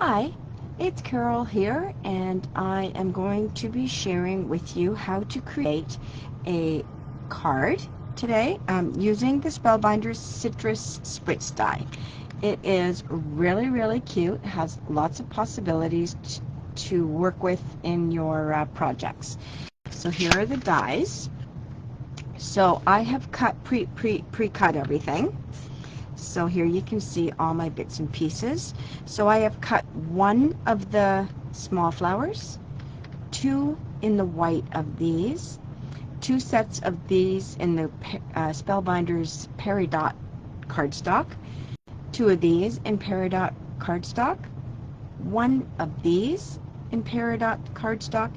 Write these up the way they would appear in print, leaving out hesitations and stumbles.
Hi, it's Carol here, and I am going to be sharing with you how to create a card today using the Spellbinders Citrus Spritz die. It is really cute, has lots of possibilities to work with in your projects. So here are the dies. So I have pre-cut everything. So here you can see all my bits and pieces. So I have cut one of the small flowers, two in the white of these, two sets of these in the Spellbinders Peridot cardstock, two of these in Peridot cardstock, one of these in Peridot cardstock,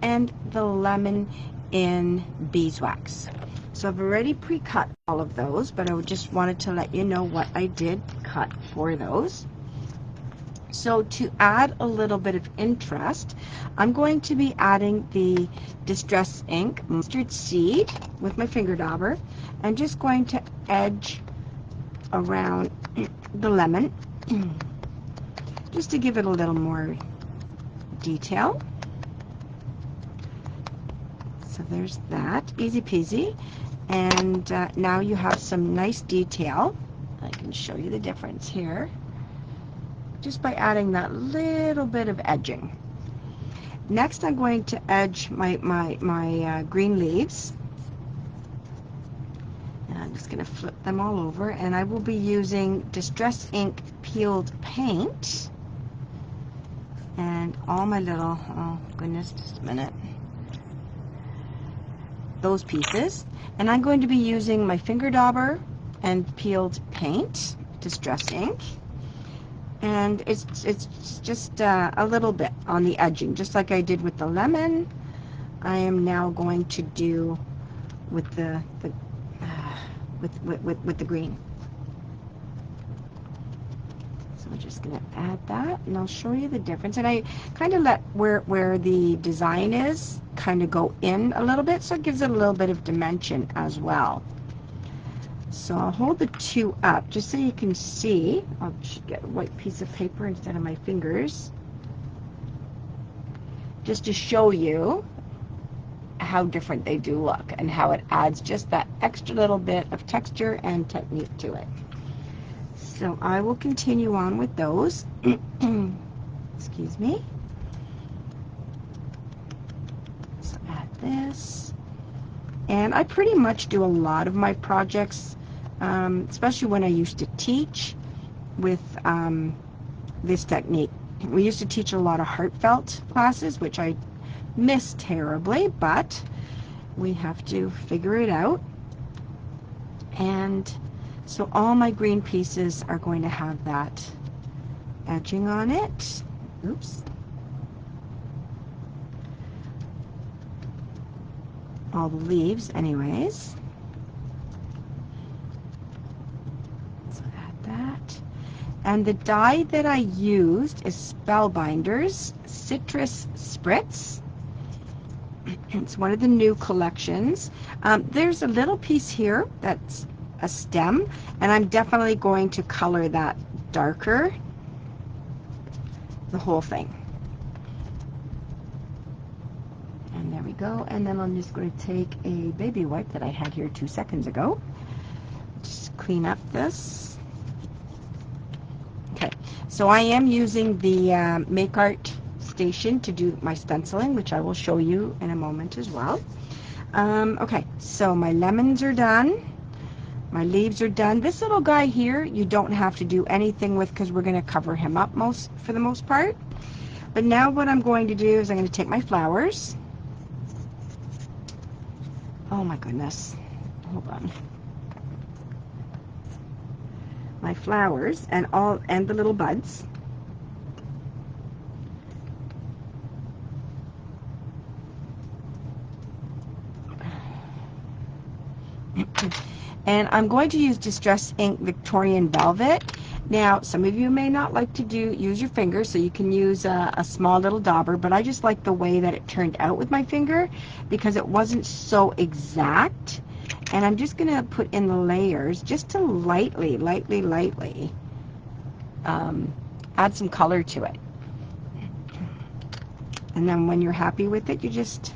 and the lemon in beeswax. So I've already pre-cut all of those, but I just wanted to let you know what I did cut for those. So to add a little bit of interest, I'm going to be adding the Distress Ink Mustard Seed with my finger dauber. I'm just going to edge around the lemon just to give it a little more detail. So there's that, easy peasy. And now you have some nice detail. I can show you the difference here just by adding that little bit of edging. Next I'm going to edge my green leaves. And I'm just going to flip them all over, and I will be using Distress Ink peeled paint and all my little, oh goodness, just a minute, those pieces. And I'm going to be using my finger dauber and peeled paint, Distress Ink, and it's just a little bit on the edging, just like I did with the lemon. I am now going to do with the green. So I'm just going to add that, and I'll show you the difference. And I kind of let where the design is kind of go in a little bit, so it gives it a little bit of dimension as well. So I'll hold the two up just so you can see. I'll just get a white piece of paper instead of my fingers, just to show you how different they do look and how it adds just that extra little bit of texture and technique to it. So I will continue on with those. Excuse me. So add this. And I pretty much do a lot of my projects, especially when I used to teach, with this technique. We used to teach a lot of heartfelt classes, which I miss terribly, but we have to figure it out. And so all my green pieces are going to have that edging on it. Oops. All the leaves anyways. So add that. And the die that I used is Spellbinders Citrus Spritz. It's one of the new collections. There's a little piece here that's a stem, and I'm definitely going to color that darker, the whole thing. And there we go. And then I'm just going to take a baby wipe that I had here 2 seconds ago, just clean up this. Okay, so I am using the Make Art station to do my stenciling, which I will show you in a moment as well. Okay, so my lemons are done. My leaves are done. This little guy here, you don't have to do anything with because we're going to cover him up for the most part. But now what I'm going to do is I'm going to take my flowers. Oh my goodness. Hold on. My flowers and the little buds. And I'm going to use Distress Ink Victorian Velvet. Now, some of you may not like to use your finger, so you can use a small little dauber, but I just like the way that it turned out with my finger because it wasn't so exact. And I'm just going to put in the layers just to lightly add some color to it. And then when you're happy with it, you just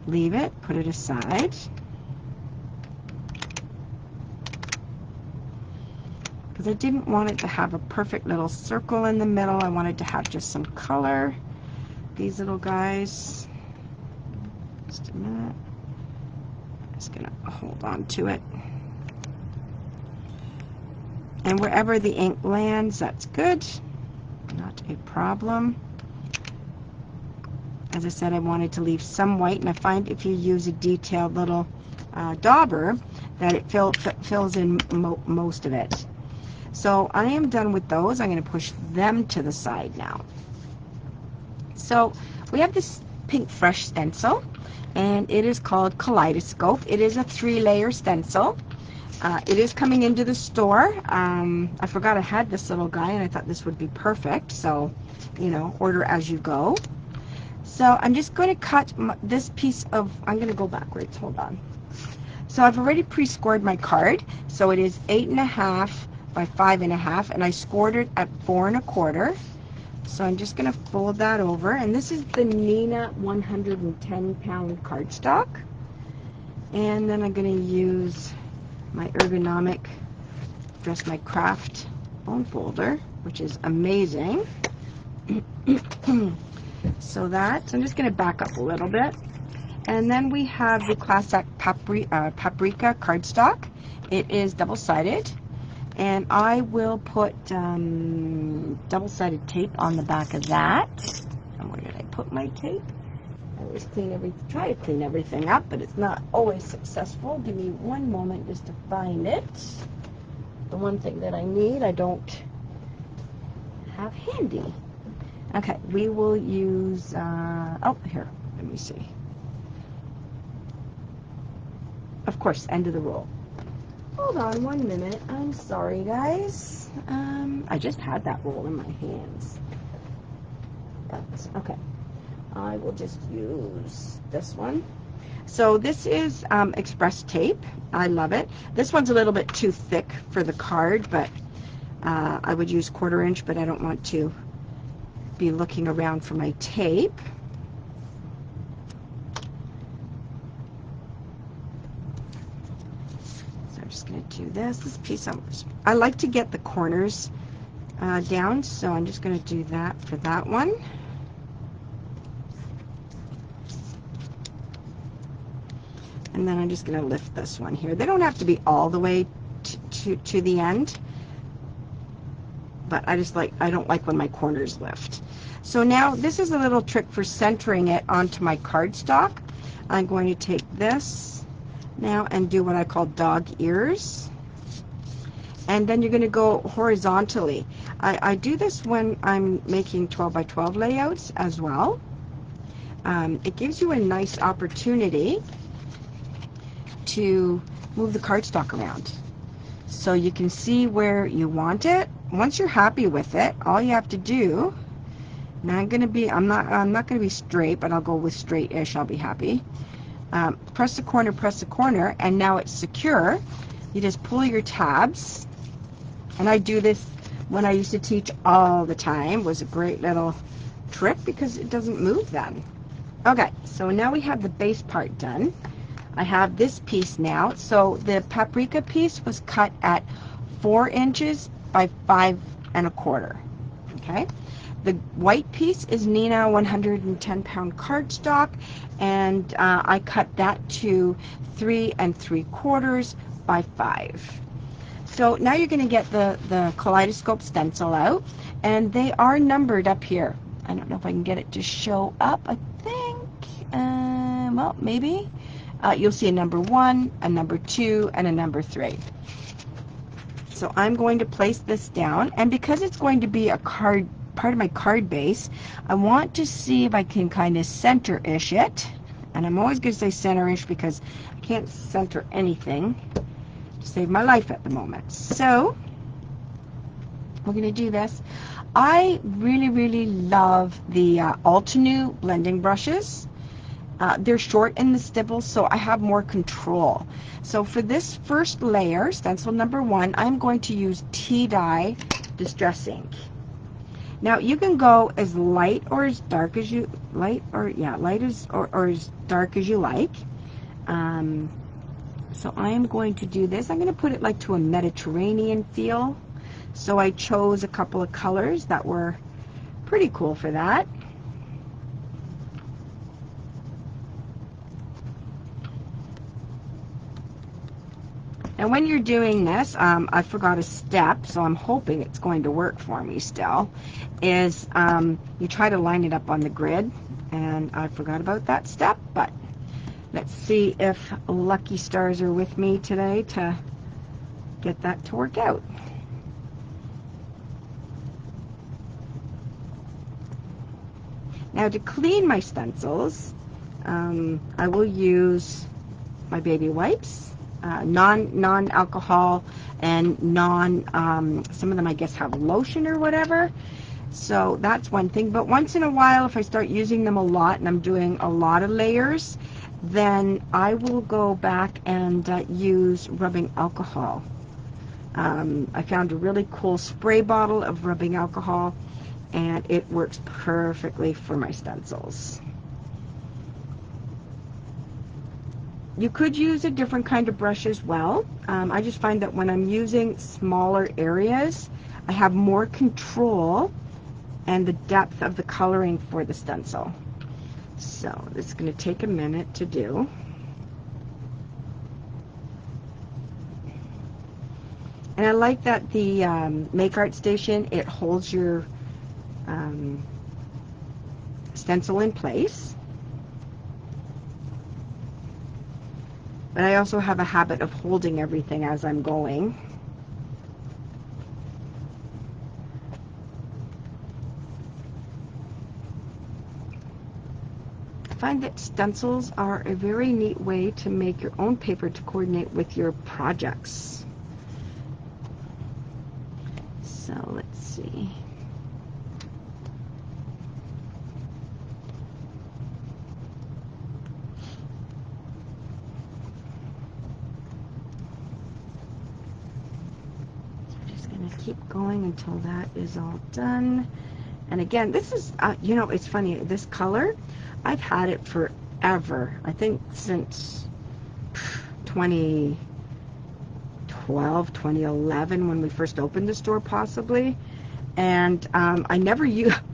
leave it, put it aside. Because I didn't want it to have a perfect little circle in the middle. I wanted to have just some color. These little guys. Just a minute. I'm just going to hold on to it. And wherever the ink lands, that's good. Not a problem. As I said, I wanted to leave some white, and I find if you use a detailed little dauber, that it fills in most of it. So I am done with those. I'm going to push them to the side now. So we have this pink fresh stencil, and it is called Kaleidoscope. It is a 3-layer stencil. It is coming into the store. I forgot I had this little guy, and I thought this would be perfect. So, you know, order as you go. So I'm just going to cut this piece of, I'm going to go backwards, hold on. So I've already pre-scored my card. So it is 8.5 by 5.5, and I scored it at 4 1/4. So I'm just going to fold that over, and this is the Nina 110-pound cardstock. And then I'm going to use my ergonomic Dress My Craft bone folder, which is amazing. So I'm just going to back up a little bit. And then we have the classic paprika cardstock. It is double-sided, and I will put double-sided tape on the back of that. And where did I put my tape? I always try to clean everything up, but it's not always successful. Give me one moment just to find it. The one thing that I need, I don't have handy. Okay, we will use, oh, here, let me see. Of course, end of the roll. Hold on 1 minute. I'm sorry, guys. I just had that roll in my hands. But, okay. I will just use this one. So this is express tape. I love it. This one's a little bit too thick for the card, but I would use 1/4 inch, but I don't want to be looking around for my tape. So I'm just going to do this piece. I like to get the corners down, so I'm just going to do that for that one. And then I'm just going to lift this one here. They don't have to be all the way to the end, but I don't like when my corners lift. So now this is a little trick for centering it onto my cardstock. I'm going to take this now and do what I call dog ears. And then you're going to go horizontally. I do this when I'm making 12 by 12 layouts as well. It gives you a nice opportunity to move the cardstock around so you can see where you want it. Once you're happy with it, all you have to do, now I'm not going to be straight, but I'll go with straight-ish. I'll be happy. Press the corner, and now it's secure. You just pull your tabs, and I do this when I used to teach all the time. It was a great little trick because it doesn't move then. Okay, so now we have the base part done. I have this piece now. So the paprika piece was cut at 4 inches by 5 1/4. Okay. The white piece is Nina 110-pound cardstock, and I cut that to 3 3/4 by 5. So now you're going to get the kaleidoscope stencil out, and they are numbered up here. I don't know if I can get it to show up. I think, well, maybe. You'll see a number 1, a number 2, and a number 3. So I'm going to place this down, and because it's going to be a part of my card base, I want to see if I can kind of center-ish it. And I'm always going to say center-ish because I can't center anything to save my life at the moment. So we're going to do this. I really, really love the Altenew blending brushes. They're short in the stipple, so I have more control. So for this first layer, stencil number 1, I'm going to use tea dye distress ink. Now you can go as light or as dark as you light as or as dark as you like. So I am going to do this. I'm going to put it like to a Mediterranean feel. So I chose a couple of colors that were pretty cool for that. And when you're doing this, I forgot a step, so I'm hoping it's going to work for me still, is you try to line it up on the grid, and I forgot about that step, but let's see if lucky stars are with me today to get that to work out. Now to clean my stencils, I will use my baby wipes. Non-alcohol and some of them I guess have lotion or whatever, so that's one thing. But once in a while, if I start using them a lot and I'm doing a lot of layers, then I will go back and use rubbing alcohol. I found a really cool spray bottle of rubbing alcohol, and it works perfectly for my stencils. You could use a different kind of brush as well. I just find that when I'm using smaller areas, I have more control and the depth of the coloring for the stencil. So this is going to take a minute to do. And I like that the Make Art Station, it holds your stencil in place. But I also have a habit of holding everything as I'm going. I find that stencils are a very neat way to make your own paper to coordinate with your projects. So let's see. Keep going until that is all done. And again, this is, you know, it's funny, this color, I've had it forever. I think since 2012, 2011, when we first opened the store, possibly. And I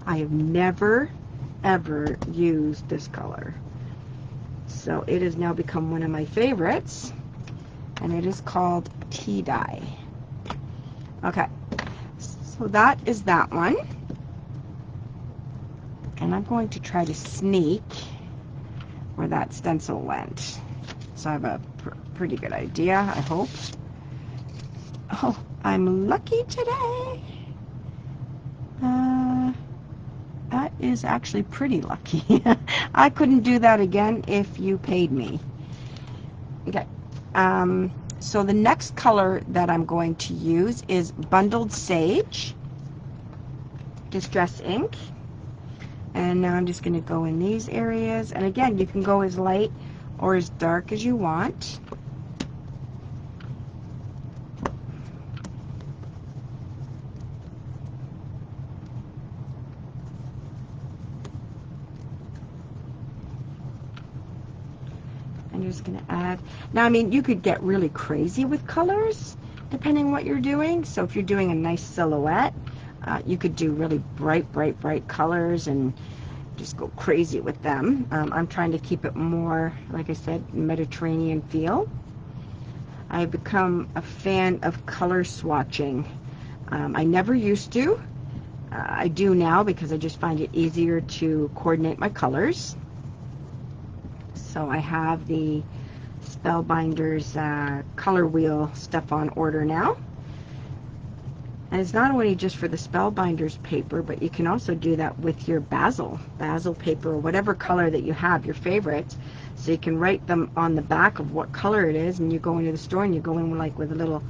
have never, ever used this color. So it has now become one of my favorites, and it is called Tea Dye. Okay, so that is that one. And I'm going to try to sneak where that stencil went. So I have a pretty good idea, I hope. Oh, I'm lucky today. That is actually pretty lucky. I couldn't do that again if you paid me. Okay. So the next color that I'm going to use is Bundled Sage Distress Ink. And now I'm just going to go in these areas. And again, you can go as light or as dark as you want. I'm just going to add. Now, I mean, you could get really crazy with colors depending what you're doing. So if you're doing a nice silhouette, you could do really bright, bright, bright colors and just go crazy with them. I'm trying to keep it more, like I said, Mediterranean feel. I've become a fan of color swatching. I never used to. I do now because I just find it easier to coordinate my colors. So I have the Spellbinders color wheel stuff on order now. And it's not only just for the Spellbinders paper, but you can also do that with your basil paper, or whatever color that you have, your favorites. So you can write them on the back of what color it is, and you go into the store and you go in like with a little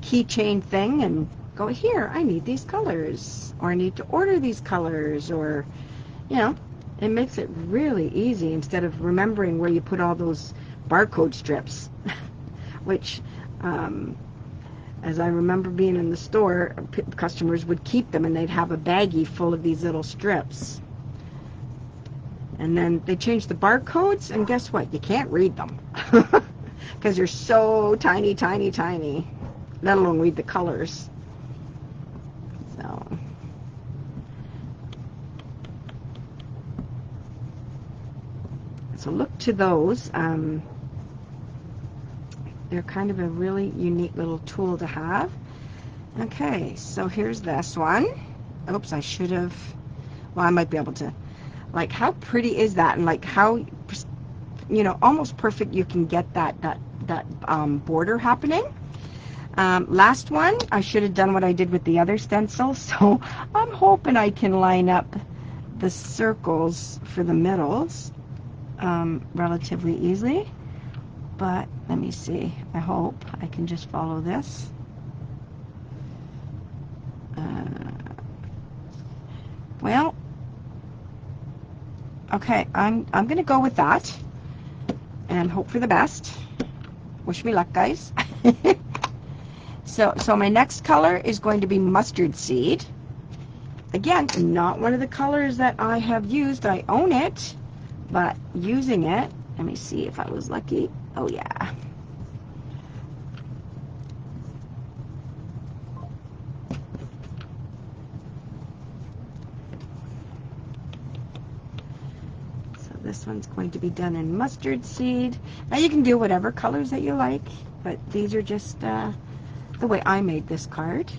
keychain thing and go, here, I need these colors, or I need to order these colors, or, you know, it makes it really easy instead of remembering where you put all those barcode strips, which As I remember being in the store, customers would keep them and they'd have a baggie full of these little strips. And then they changed the barcodes, and guess what? You can't read them because they're so tiny, tiny, tiny, let alone read the colors. So look to those. They're kind of a really unique little tool to have. Okay, so here's this one. Oops, I should have, well, I might be able to. Like, how pretty is that? And like how, you know, almost perfect you can get that border happening. Last one, I should have done what I did with the other stencil, so I'm hoping I can line up the circles for the middles relatively easily. But let me see. I hope I can just follow this. Well, okay, I'm going to go with that and hope for the best. Wish me luck, guys. So my next color is going to be mustard seed. Again, not one of the colors that I have used. I own it, but using it. Let me see if I was lucky. Oh yeah. So this one's going to be done in mustard seed. Now you can do whatever colors that you like, but these are just the way I made this card.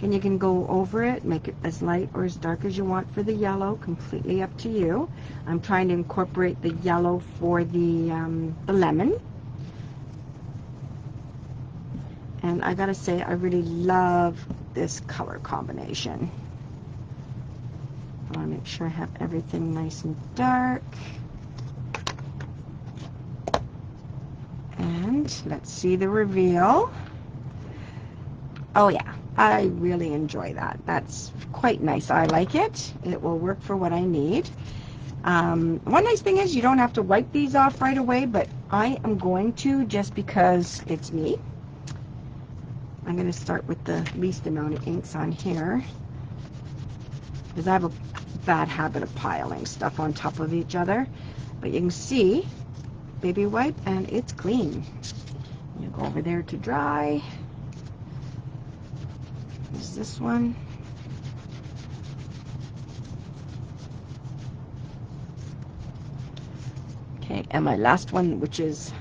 And you can go over it, make it as light or as dark as you want for the yellow, completely up to you. I'm trying to incorporate the yellow for the lemon. And I gotta say, I really love this color combination. I wanna make sure I have everything nice and dark. And let's see the reveal. Oh yeah. I really enjoy that. That's quite nice. I like it. It will work for what I need. One nice thing is you don't have to wipe these off right away, but I am going to just because it's me. I'm going to start with the least amount of inks on here because I have a bad habit of piling stuff on top of each other. But you can see, baby wipe, and it's clean. You go over there to dry. Is this one? Okay, and my last one, which is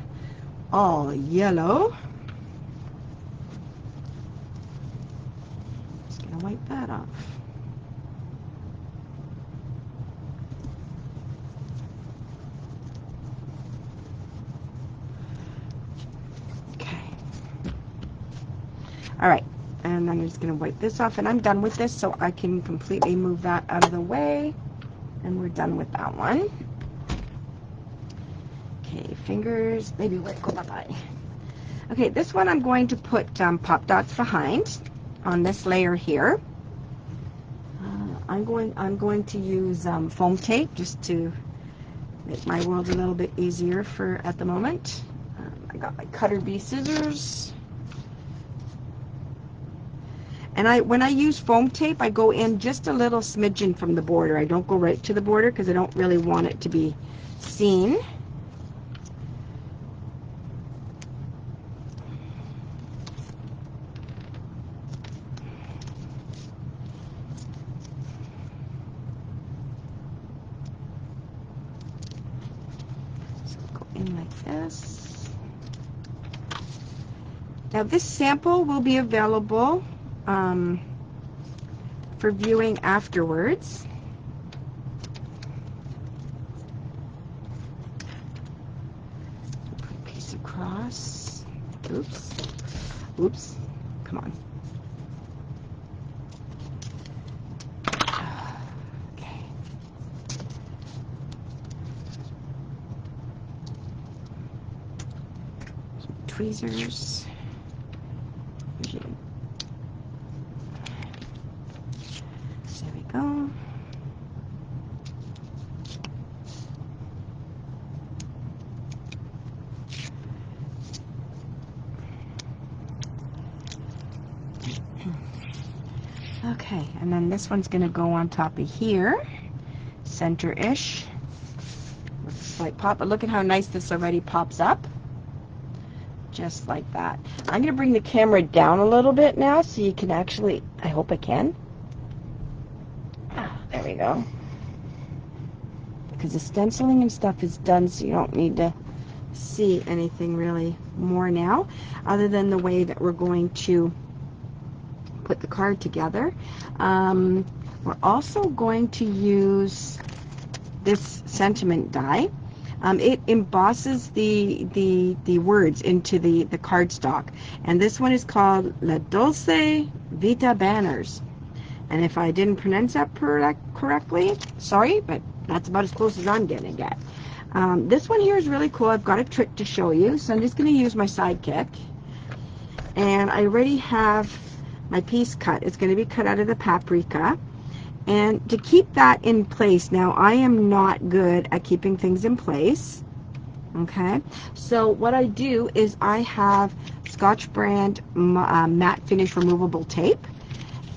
all yellow. Just gonna wipe that off. Okay. All right. And I'm just going to wipe this off, and I'm done with this, so I can completely move that out of the way, and we're done with that one. Okay, fingers, baby wipe, go bye-bye. Okay, this one I'm going to put pop dots behind on this layer here. I'm going to use foam tape just to make my world a little bit easier for at the moment. I got my cutter bee scissors. And when I use foam tape, I go in just a little smidgen from the border. I don't go right to the border because I don't really want it to be seen. So go in like this. Now this sample will be available for viewing afterwards. Put a piece across. Oops. Oops. Come on. Okay. Some tweezers. There we go. Okay, and then this one's going to go on top of here, center-ish, with a slight pop. But look at how nice this already pops up, just like that. I'm going to bring the camera down a little bit now so you can actually, I hope I can. There we go. Because the stenciling and stuff is done, so you don't need to see anything really more now, other than the way that we're going to put the card together. We're also going to use this sentiment die. It embosses the words into the cardstock, and this one is called La Dulce Vita Banners. And if I didn't pronounce that correctly, sorry, but that's about as close as I'm going to get. This one here is really cool. I've got a trick to show you, so I'm just going to use my sidekick. And I already have my piece cut. It's going to be cut out of the paprika. And to keep that in place, now I am not good at keeping things in place. Okay, so what I do is I have Scotch brand matte finish removable tape,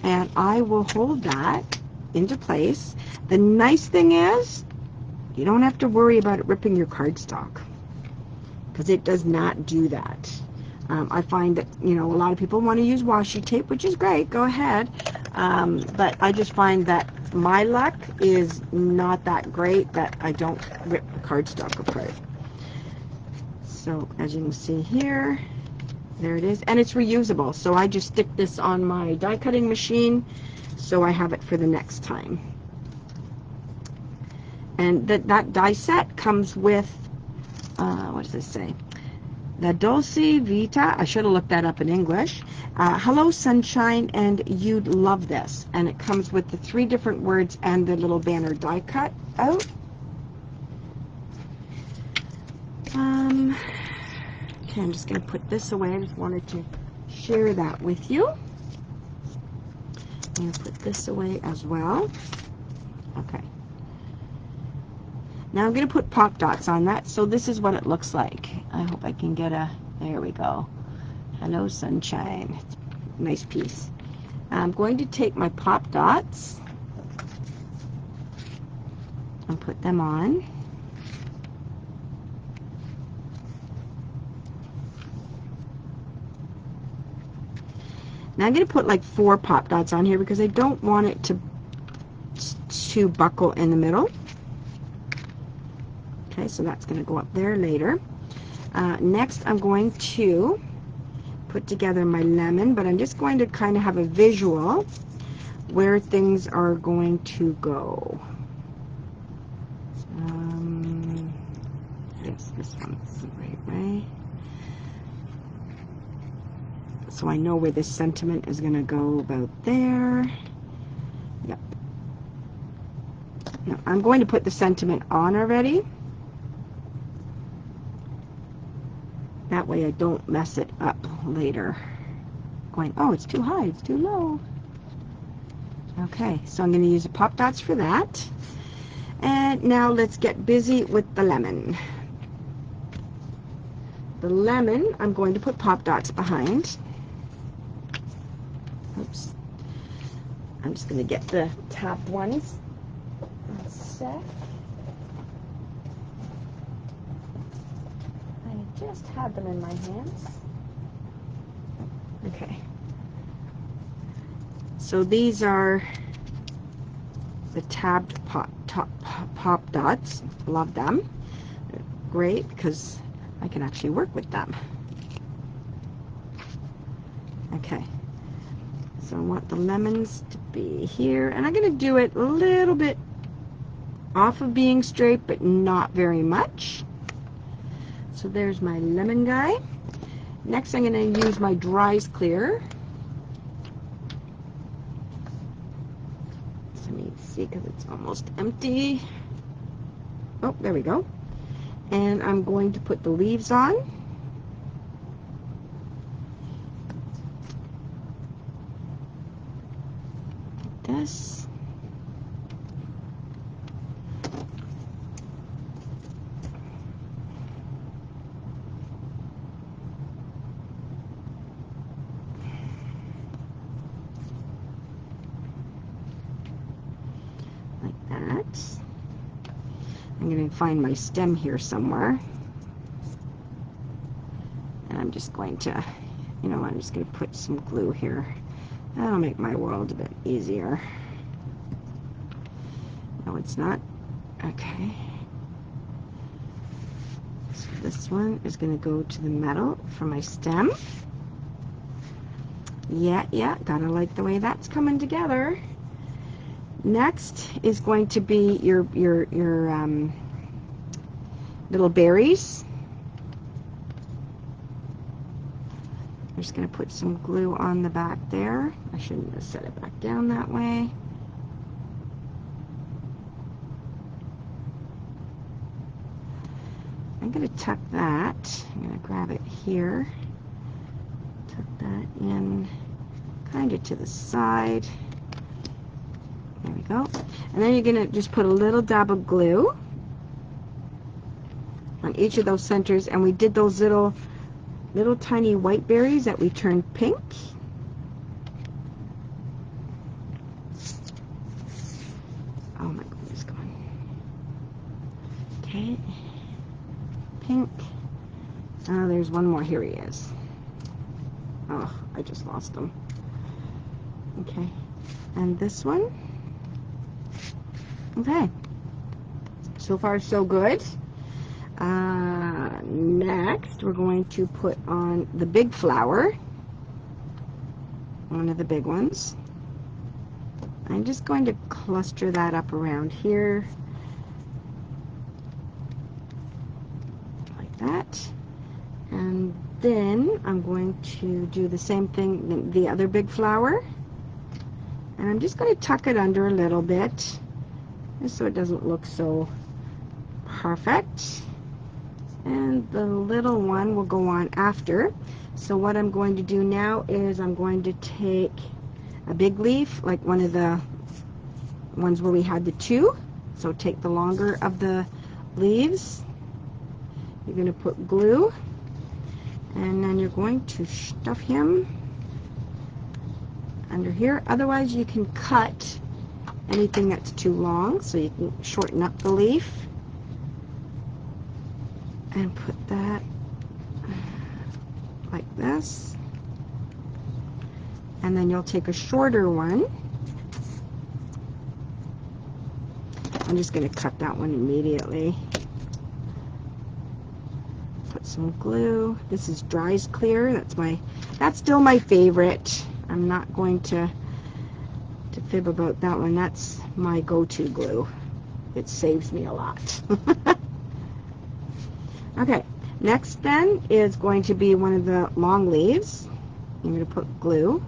and I will hold that into place. The nice thing is, you don't have to worry about it ripping your cardstock, because it does not do that. I find that, you know, a lot of people want to use washi tape, which is great, go ahead. But I just find that my luck is not that great, that I don't rip the cardstock apart. So as you can see here, there it is, and it's reusable. So I just stick this on my die cutting machine, so I have it for the next time. And that die set comes with, what does this say? La Dulce Vita. I should have looked that up in English. Hello Sunshine, and you'd love this. And it comes with the 3 different words and the little banner die cut out. Okay, I'm just going to put this away. I just wanted to share that with you. I'm going to put this away as well. Okay. Now I'm going to put pop dots on that, so this is what it looks like. I hope I can get a, there we go. Hello Sunshine. It's a nice piece. I'm going to take my pop dots and put them on. Now I'm going to put like 4 pop dots on here because I don't want it to buckle in the middle. Okay, so that's going to go up there later. Next, I'm going to put together my lemon, but I'm just going to kind of have a visual where things are going to go. Yes, this one's the right way. So I know where this sentiment is going to go about there. Yep. Now, I'm going to put the sentiment on already. That way I don't mess it up later. Going, oh, it's too high, it's too low. Okay, so I'm going to use the pop dots for that. And now let's get busy with the lemon. The lemon, I'm going to put pop dots behind. Oops. I'm just going to get the tapped ones. One sec. I just had them in my hands. Okay. So these are the tabbed pop dots. Love them. They're great because I can actually work with them. Okay. So I want the lemons to be here, and I'm going to do it a little bit off of being straight, but not very much. So there's my lemon guy. Next I'm going to use my dries clear. Let me see, because it's almost empty. Oh, there we go. And I'm going to put the leaves on. Like this. I'm going to find my stem here somewhere. And I'm just going to, you know, I'm just going to put some glue here. That'll make my world a bit easier. No, it's not. Okay. So this one is going to go to the metal for my stem. Yeah, gotta like the way that's coming together. Next is going to be your little berries. I'm just going to put some glue on the back there. I shouldn't have set it back down that way. I'm going to tuck that. I'm going to grab it here. Tuck that in kind of to the side. There we go. And then you're going to just put a little dab of glue on each of those centers. And we did those little tiny white berries that we turned pink. Oh my goodness, come on. Okay. Pink. Oh, there's one more. Here he is. Oh, I just lost him. Okay. And this one. Okay. So far, so good. Next, we're going to put on the big flower. One of the big ones. I'm just going to cluster that up around here. Like that. And then I'm going to do the same thing, the other big flower. And I'm just going to tuck it under a little bit, just so it doesn't look so perfect. And the little one will go on after. So what I'm going to do now is I'm going to take a big leaf, like one of the ones where we had the two. So take the longer of the leaves. You're going to put glue. And then you're going to stuff him under here. Otherwise, you can cut anything that's too long, so you can shorten up the leaf. And put that like this. And then you'll take a shorter one. I'm just going to cut that one immediately. Put some glue. This is Dries Clear. That's still my favorite. I'm not going to fib about that one. That's my go-to glue. It saves me a lot. Okay, next then is going to be one of the long leaves. I'm going to put glue.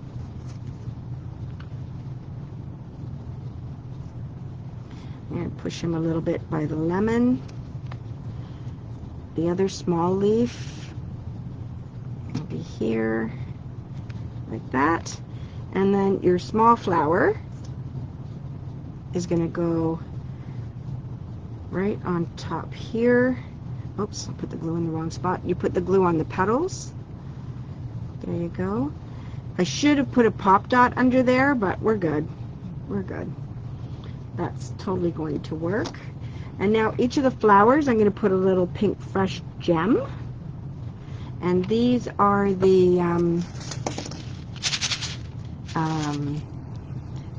And push him a little bit by the lemon. The other small leaf will be here, like that. And then your small flower is going to go right on top here. Oops, I put the glue in the wrong spot. You put the glue on the petals. There you go. I should have put a pop dot under there, but we're good. We're good. That's totally going to work. And now each of the flowers, I'm going to put a little pink fresh gem. And these are the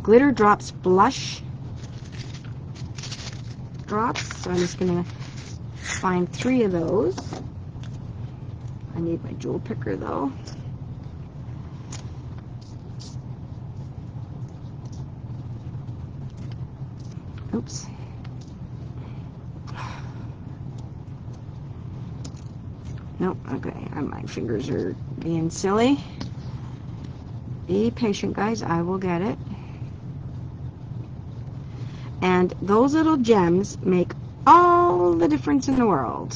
Glitter Drops Blush drops. So I'm just going to find 3 of those. I need my jewel picker though. Oops. Nope, okay, my fingers are being silly. Be patient, guys, I will get it. And those little gems make all the difference in the world.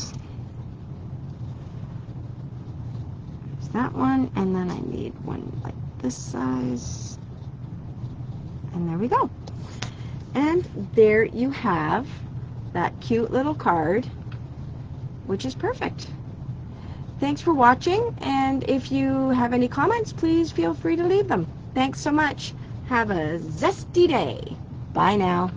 There's that one, and then I need one like this size. And there we go. And there you have that cute little card, which is perfect. Thanks for watching, and if you have any comments, please feel free to leave them. Thanks so much. Have a zesty day. Bye now.